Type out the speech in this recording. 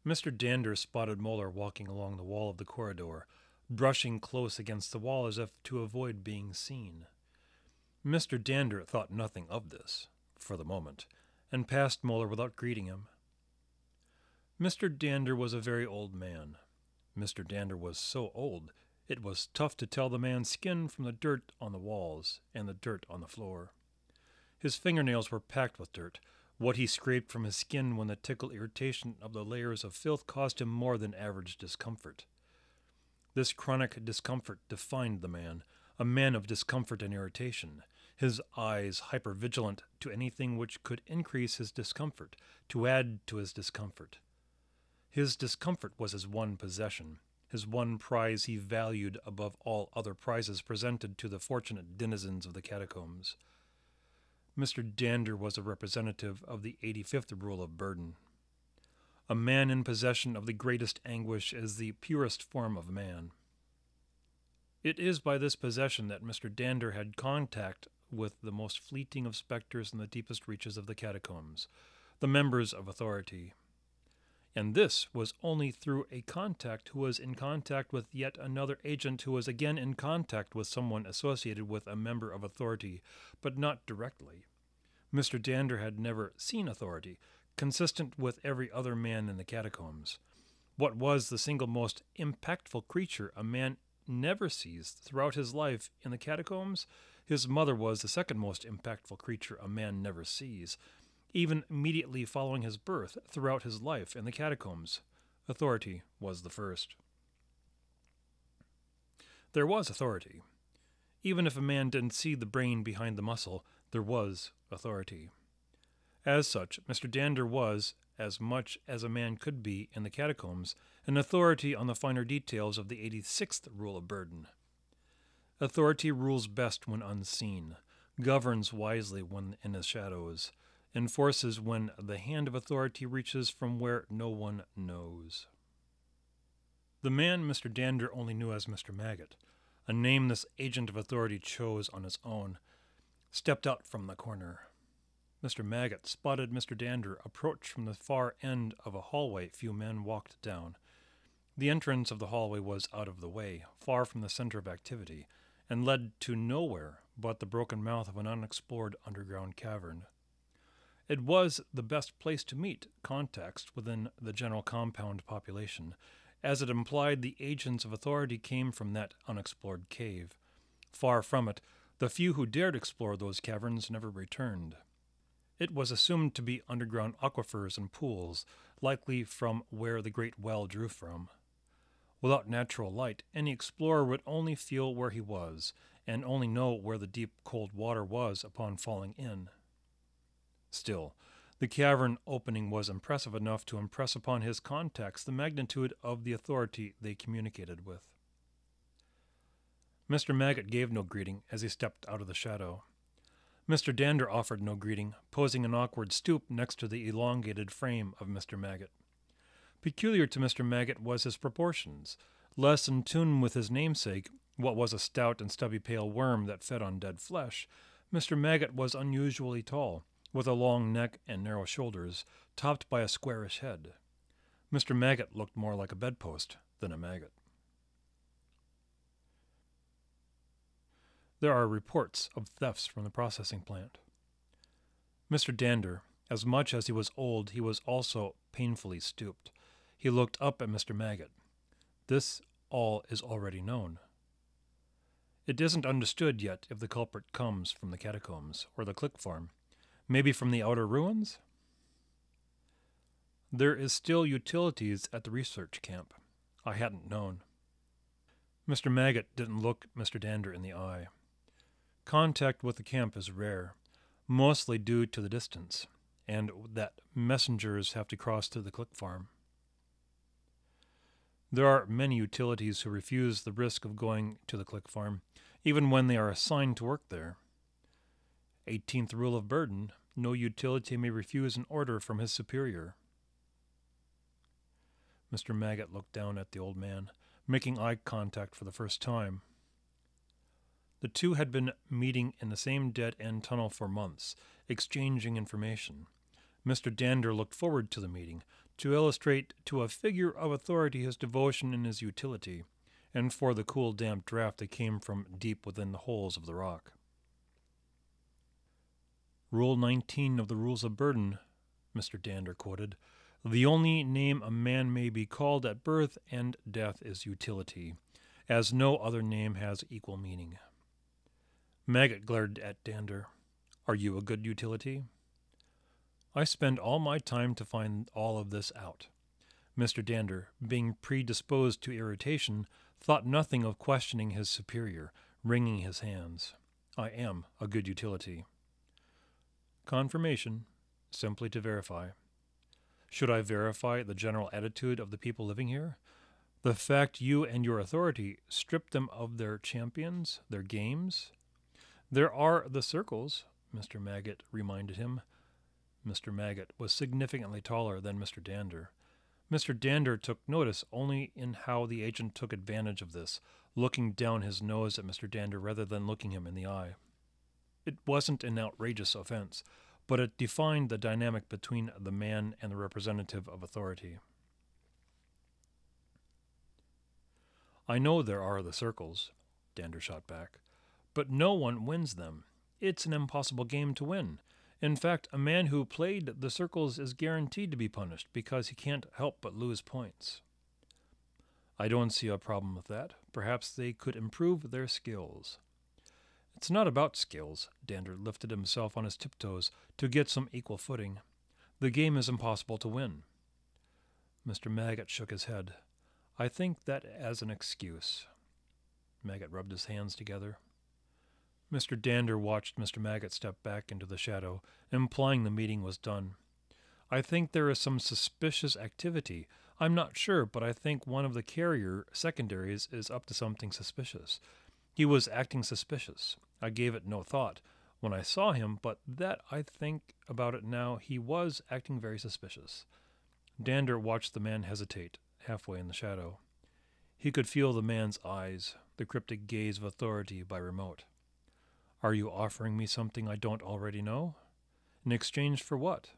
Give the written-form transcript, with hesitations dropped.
Mr. Dander spotted Moeller walking along the wall of the corridor, brushing close against the wall as if to avoid being seen. Mr. Dander thought nothing of this, for the moment, and passed Moeller without greeting him. Mr. Dander was a very old man. Mr. Dander was so old, it was tough to tell the man's skin from the dirt on the walls and the dirt on the floor. His fingernails were packed with dirt. What he scraped from his skin when the tickle irritation of the layers of filth caused him more than average discomfort. This chronic discomfort defined the man, a man of discomfort and irritation, his eyes hypervigilant to anything which could increase his discomfort, to add to his discomfort. His discomfort was his one possession, his one prize he valued above all other prizes presented to the fortunate denizens of the catacombs. Mr. Dander was a representative of the 85th rule of burden. A man in possession of the greatest anguish is the purest form of man. It is by this possession that Mr. Dander had contact with the most fleeting of spectres in the deepest reaches of the catacombs, the members of authority. And this was only through a contact who was in contact with yet another agent who was again in contact with someone associated with a member of authority, but not directly. Mr. Dander had never seen authority, consistent with every other man in the catacombs. What was the single most impactful creature a man never sees throughout his life in the catacombs? His mother was the second most impactful creature a man never sees. Even immediately following his birth, throughout his life in the catacombs, authority was the first. There was authority. Even if a man didn't see the brain behind the muscle, there was authority. As such, Mr. Dander was, as much as a man could be in the catacombs, an authority on the finer details of the 86th rule of burden. Authority rules best when unseen, governs wisely when in the shadows, enforces when the hand of authority reaches from where no one knows. The man Mr. Dander only knew as Mr. Maggot, a name this agent of authority chose on his own, stepped out from the corner. Mr. Maggot spotted Mr. Dander approach from the far end of a hallway few men walked down. The entrance of the hallway was out of the way, far from the center of activity, and led to nowhere but the broken mouth of an unexplored underground cavern. It was the best place to meet context within the general compound population, as it implied the agents of authority came from that unexplored cave. Far from it, the few who dared explore those caverns never returned. It was assumed to be underground aquifers and pools, likely from where the great well drew from. Without natural light, any explorer would only feel where he was, and only know where the deep cold water was upon falling in. Still, the cavern opening was impressive enough to impress upon his contacts the magnitude of the authority they communicated with. Mr. Maggot gave no greeting as he stepped out of the shadow. Mr. Dander offered no greeting, posing an awkward stoop next to the elongated frame of Mr. Maggot. Peculiar to Mr. Maggot was his proportions. Less in tune with his namesake, what was a stout and stubby pale worm that fed on dead flesh, Mr. Maggot was unusually tall, with a long neck and narrow shoulders, topped by a squarish head. Mr. Maggot looked more like a bedpost than a maggot. There are reports of thefts from the processing plant. Mr. Dander, as much as he was old, he was also painfully stooped. He looked up at Mr. Maggot. This all is already known. It isn't understood yet if the culprit comes from the catacombs or the click farm. Maybe from the outer ruins? There is still utilities at the research camp. I hadn't known. Mr. Maggot didn't look Mr. Dander in the eye. Contact with the camp is rare, mostly due to the distance, and that messengers have to cross through the click farm. There are many utilities who refuse the risk of going to the click farm, even when they are assigned to work there. 18th rule of burden, no utility may refuse an order from his superior. Mr. Maggot looked down at the old man, making eye contact for the first time. The two had been meeting in the same dead-end tunnel for months, exchanging information. Mr. Dander looked forward to the meeting, to illustrate to a figure of authority his devotion and his utility, and for the cool, damp draught that came from deep within the holes of the rock. Rule 19 of the Rules of Burden, Mr. Dander quoted, "The only name a man may be called at birth and death is utility, as no other name has equal meaning." Maggot glared at Dander. "Are you a good utility?" "I spend all my time to find all of this out." Mr. Dander, being predisposed to irritation, thought nothing of questioning his superior, wringing his hands. "I am a good utility." "Confirmation, simply to verify." "Should I verify the general attitude of the people living here? The fact you and your authority strip them of their champions, their games?" "There are the circles," Mr. Maggot reminded him. Mr. Maggot was significantly taller than Mr. Dander. Mr. Dander took notice only in how the agent took advantage of this, looking down his nose at Mr. Dander rather than looking him in the eye. It wasn't an outrageous offense, but it defined the dynamic between the man and the representative of authority. "I know there are the circles," Dander shot back, "but no one wins them. It's an impossible game to win. In fact, a man who played the circles is guaranteed to be punished because he can't help but lose points." "I don't see a problem with that. Perhaps they could improve their skills." "It's not about skills." Dander lifted himself on his tiptoes to get some equal footing. "The game is impossible to win." Mr. Maggot shook his head. "I think that as an excuse." Maggot rubbed his hands together. Mr. Dander watched Mr. Maggot step back into the shadow, implying the meeting was done. "I think there is some suspicious activity. I'm not sure, but I think one of the carrier secondaries is up to something suspicious. He was acting suspicious. I gave it no thought when I saw him, but that I think about it now, he was acting very suspicious." Dander watched the man hesitate, halfway in the shadow. He could feel the man's eyes, the cryptic gaze of authority by remote. "Are you offering me something I don't already know?" "In exchange for what?"